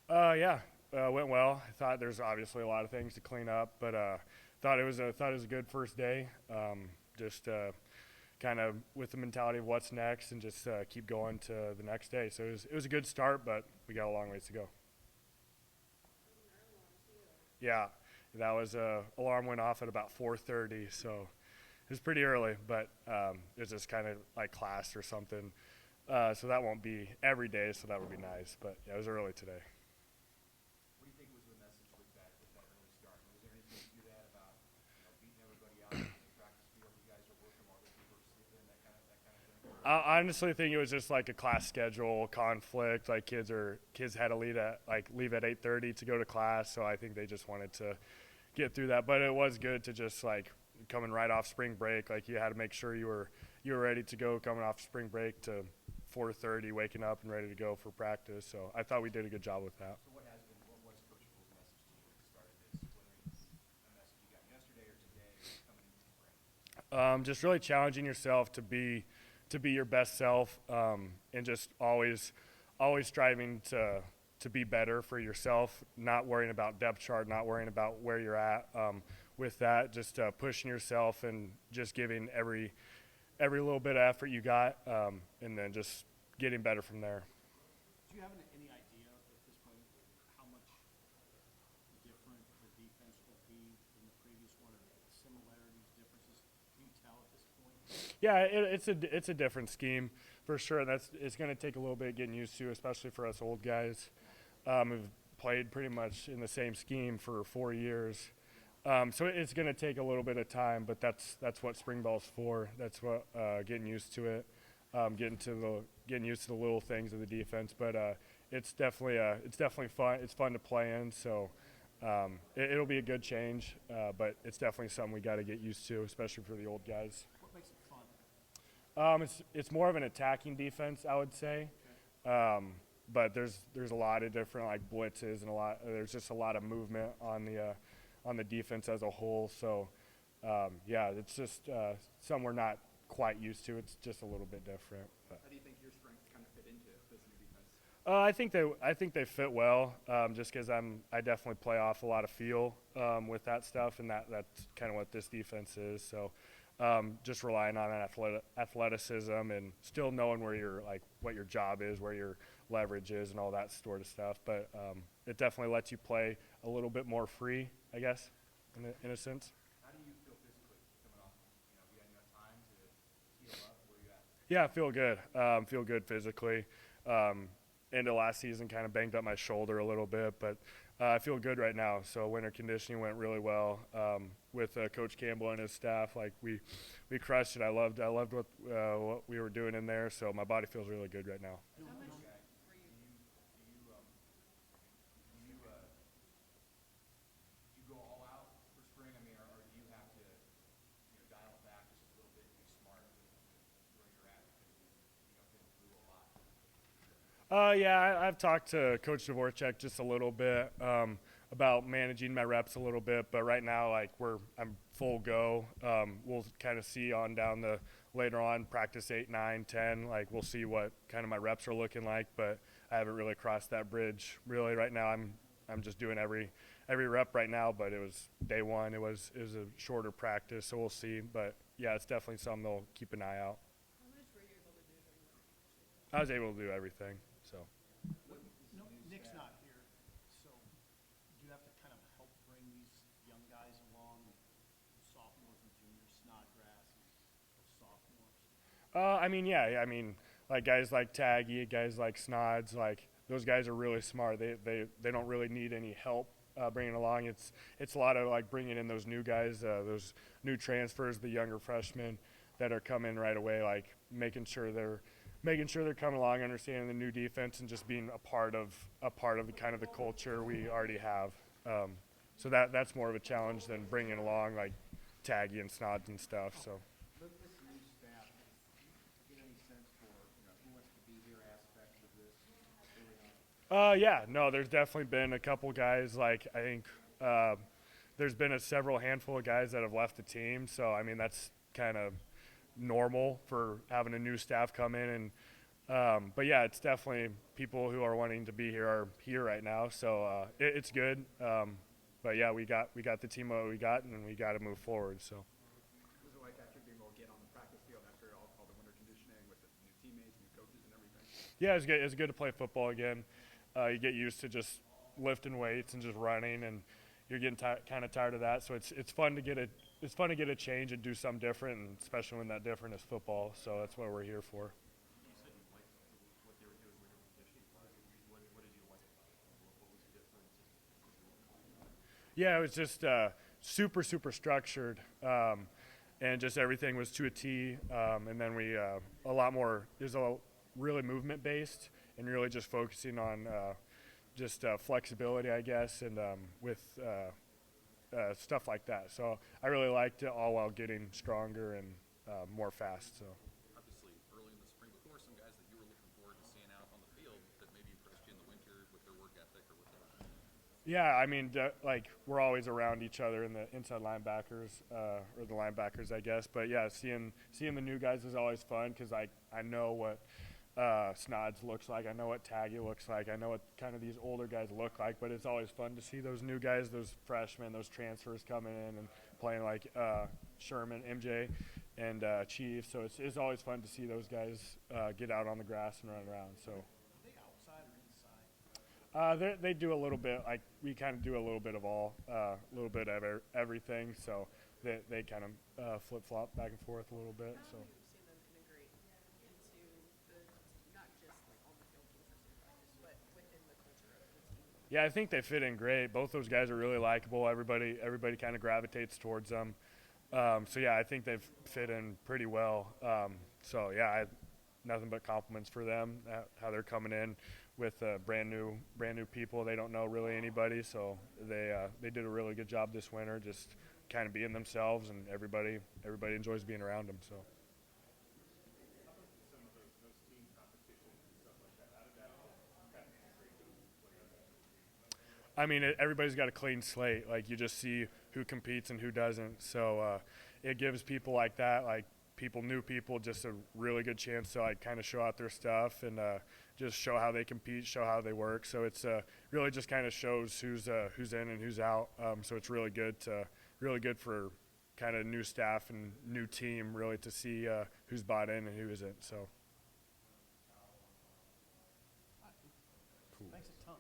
Yeah, went well. I thought there's obviously a lot of things to clean up, but thought it was a good first day. Just kind of with the mentality of what's next, and just keep going to the next day. So it was a good start, but we got a long ways to go. Yeah, that was alarm went off at about 4:30, so it was pretty early, but it was just kind of like class or something. So that won't be every day, so that would be nice. But yeah, it was early today. What do you think was the message with that early start? Was there anything to that about beating everybody out on the practice field? You guys are working while other people are sleeping, that kind of thing. I honestly think it was just like a class schedule conflict. Like kids had to leave at 8:30 to go to class, so I think they just wanted to get through that. But it was good to just like coming right off spring break. Like you had to make sure you were ready to go coming off spring break to 4:30, waking up and ready to go for practice. So I thought we did a good job with that. So what was Coach Bull's message to you at the start of this? Whether it's a message you got yesterday or today or coming into spring? Just really challenging yourself to be your best self, and just always striving to be better for yourself. Not worrying about depth chart, not worrying about where you're at. With that, just pushing yourself and just giving every little bit of effort you got, and then just getting better from there. Do you have any idea at this point how much different the defense will be than the previous one, or the similarities, differences? Can you tell at this point? Yeah, it's a different scheme for sure. It's going to take a little bit getting used to, especially for us old guys. Who've played pretty much in the same scheme for 4 years. So it's going to take a little bit of time, but that's what spring ball's for. That's what getting used to it, getting used to the little things of the defense. But it's definitely fun. It's fun to play in. So it'll be a good change, but it's definitely something we got to get used to, especially for the old guys. What makes it fun? It's more of an attacking defense, I would say. But there's a lot of different like blitzes and there's just a lot of movement on the defense as a whole. So yeah, it's just something we're not quite used to. It's just a little bit different. But. How do you think your strengths kind of fit into this new defense? I think they fit well. Just because I definitely play off a lot of feel with that stuff, and that's kind of what this defense is. So just relying on that athleticism and still knowing what your job is, where your leverage is, and all that sort of stuff. But it definitely lets you play a little bit more free, I guess, in a sense. How do you feel physically coming off? You got enough time to heal up? Where you at? Yeah, I feel good. Feel good physically. End of last season kind of banged up my shoulder a little bit, but I feel good right now. So winter conditioning went really well with Coach Campbell and his staff. Like we crushed it. I loved what we were doing in there. So my body feels really good right now. How much do you go all out for spring? I mean, or do you have to dial it back just a little bit and be smart with where you're at because you've been through a lot? Yeah, I've talked to Coach Dvorak just a little bit about managing my reps a little bit, but right now, I'm full go. We'll kind of see on down the later on practice 8, 9, 10. Like we'll see what kind of my reps are looking like, but I haven't really crossed that bridge. Really, right now, I'm just doing every rep right now. But it was day one. It was a shorter practice, so we'll see. But yeah, it's definitely something they'll keep an eye out. How much were you able to do during the I was able to do everything. So. No, Nick's not here, so do you have to kind of help bring these young guys along, sophomores and juniors, Snodgrass, those sophomores? I mean, yeah. I mean, like guys like Taggy, guys like Snods, like those guys are really smart. They don't really need any help bringing along. It's a lot of like bringing in those new guys, those new transfers, the younger freshmen that are coming right away, like making sure they're coming along, understanding the new defense, and just being a part of the kind of the culture we already have. So that's more of a challenge than bringing along like Taggy and Snods and stuff. So. With this new staff, do you get any sense for who wants to be here aspect of this early on? Yeah, no, there's definitely been a couple guys. Like I think there's been a several handful of guys that have left the team. So I mean that's kind of normal for having a new staff come in and But yeah, it's definitely people who are wanting to be here are here right now, so it's good. But yeah, we got the team what we got, and we got to move forward. So. Was it like after being able to get on the practice field after all the winter conditioning with the new teammates, new coaches, and everything? Yeah, it's good. It's good to play football again. You get used to just lifting weights and just running, and you're getting kind of tired of that. So it's fun to get a change and do something different, and especially when that different is football. So that's what we're here for. You said you liked what they were doing winter conditioning wise. What did you like about it? What was different? Yeah, it was just super structured, and just everything was to a T. And then we a lot more. It was really movement based, and really just focusing on just flexibility, I guess, and with stuff like that. So I really liked it, all while getting stronger and more fast. So. Obviously, early in the spring, but who are some guys that you were looking forward to seeing out on the field that maybe impressed you in the winter with their work ethic or with their? Yeah, I mean, like we're always around each other in the inside linebackers or the linebackers, I guess. But yeah, seeing the new guys is always fun because I know what Snods looks like. I know what Taggy looks like. I know what kind of these older guys look like. But it's always fun to see those new guys, those freshmen, those transfers coming in and playing like Sherman, MJ, and Chief. So it's always fun to see those guys get out on the grass and run around. So. Are they outside or inside? They do a little bit. Like we kind of do a little bit of all, a little bit of everything. So they kind of flip flop back and forth a little bit. So. How have you seen them integrate into not just like on the field for the first day of practice, but within the culture of the team? Yeah, I think they fit in great. Both those guys are really likable. Everybody kind of gravitates towards them. So yeah, I think they've fit in pretty well. So yeah, nothing but compliments for them. How they're coming in with brand new people. They don't know really anybody, so they did a really good job this winter, just kind of being themselves, and everybody enjoys being around them. So. I mean, everybody's got a clean slate. Like you just see who competes and who doesn't. So it gives people like that, like new people, just a really good chance to like kind of show out their stuff and just show how they compete, show how they work. So it's really just kind of shows who's in and who's out. So it's really good for kind of new staff and new team really to see who's bought in and who isn't. So. Thanks a ton.